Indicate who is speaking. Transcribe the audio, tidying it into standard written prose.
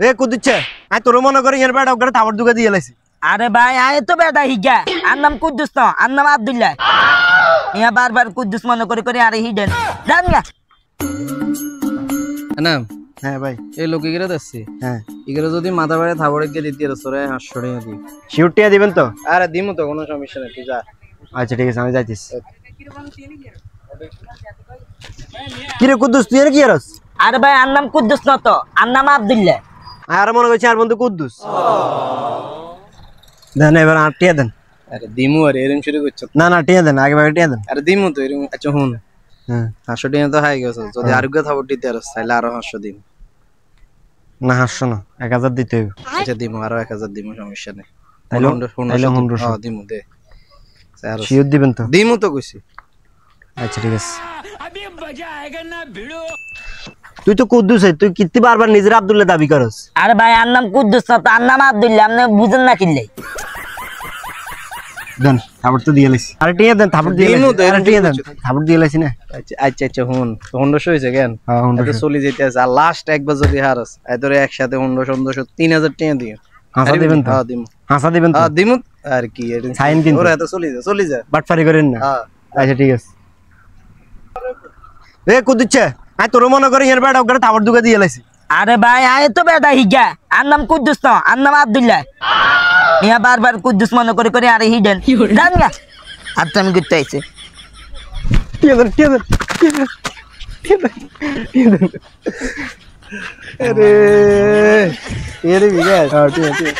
Speaker 1: এ কুদুচ্ছে I তোর মনে করে এর বেটা ওখানে থাবর দুগে দিয়ে লাইছি।
Speaker 2: আরে ভাই আয় তো বেটা হিগা আর নাম কুদ্দুস তো আর নাম আব্দুল্লাহ ইয়া বারবার কুদ্দুস মনে করে আরে হিডেন জান না
Speaker 3: না।
Speaker 1: হ্যাঁ ভাই
Speaker 3: এই লোক এগিয়ে যাচ্ছি।
Speaker 1: হ্যাঁ
Speaker 3: এগুলো যদি মাথা বাড়ে থাবড়ে গিয়ে দিতে রসরে হাসড়ে দি
Speaker 1: শিউটিয়া দিবেন তো?
Speaker 3: আরে দিমু তো কোনো সমস্যা নেই তুই যা।
Speaker 1: আচ্ছা ঠিক আছে আমি যাইতেছি। কি রে কুদ্দুস তুই এর কি এরস?
Speaker 2: আরে ভাই আর নাম কুদ্দুস না তো আর নাম আব্দুল্লাহ।
Speaker 1: আর মনে করছি আর বন্ধু কুদ্দুস দেন এবার আর টিয়া দেন।
Speaker 3: আরে দিমু আর এরম শুরু করছ
Speaker 1: না না টিয়া দেন আগে ভাগে টিয়া দেন।
Speaker 3: আরে দিমু তো এরম। আচ্ছা হুন
Speaker 1: হ্যাঁ
Speaker 3: 500 টাকা তো হাই গেছে যদি আরোগ্য থাবড় দিতে রস তাহলে আরো 500 দিম।
Speaker 1: না হাসছো না 1000 দিতে হবে।
Speaker 3: আচ্ছা দিমু আরো 1000 দিমু সমস্যা নেই।
Speaker 1: তাইলে
Speaker 3: হ্যাঁ দিমু দে।
Speaker 1: শিওর দিবেন তো?
Speaker 3: দিমু তো কইছি।
Speaker 1: আচ্ছা ঠিক আছে। তুই তো কুদ্দুস তুই কিত্তি বারবার নিজের আব্দুল্লাহ দাবি করস।
Speaker 2: আরে ভাই আর নাম কুদ্দুস না তো আর নাম আব্দুল্লাহ আপনি বুঝেন না কিনলে
Speaker 1: দেন থাবড় তো দিয়ে লাইছি। আরে টিয়া দেন থাবড় দিয়ে
Speaker 3: দিমু তো
Speaker 1: আরে টিয়া দেন থাবড় দিয়ে লাইছি না।
Speaker 3: আচ্ছা আচ্ছা আচ্ছা হুন 100 হইছে কেন?
Speaker 1: হ্যাঁ 100
Speaker 3: চলে যেতে আছে আর লাস্ট একবার যদি হারস এতরে একসাথে 100 3000 টাকা দিও।
Speaker 1: হাসা দিবেন তো?
Speaker 3: হ্যাঁ দিমু।
Speaker 1: হাসা দিবেন তো?
Speaker 3: হ্যাঁ দিমু আর কি এটা
Speaker 1: সাইন কিন্তু
Speaker 3: ওরা এত চলে যা
Speaker 1: বাটফারি করেন না।
Speaker 3: হ্যাঁ
Speaker 1: আচ্ছা ঠিক আছে। এ কুদুচ্ছে আই তোর মনে করে এর বেটা ওখানে থাবড় দুগে দিয়ে লাইছি।
Speaker 2: আরে ভাই আয় তো বেটা হিগা আর নাম কুদ্দুস তো আর নাম আব্দুল্লাহ ইয়া বারবার কুদ্দুস মনে করে আরে হিডেন জান না আর তুমি করতে আইছে
Speaker 1: টিয়া দেন টিয়া দেন টিয়া দেন।
Speaker 3: আরে এরে বিগাস
Speaker 1: হ্যাঁ টিয়া টিয়া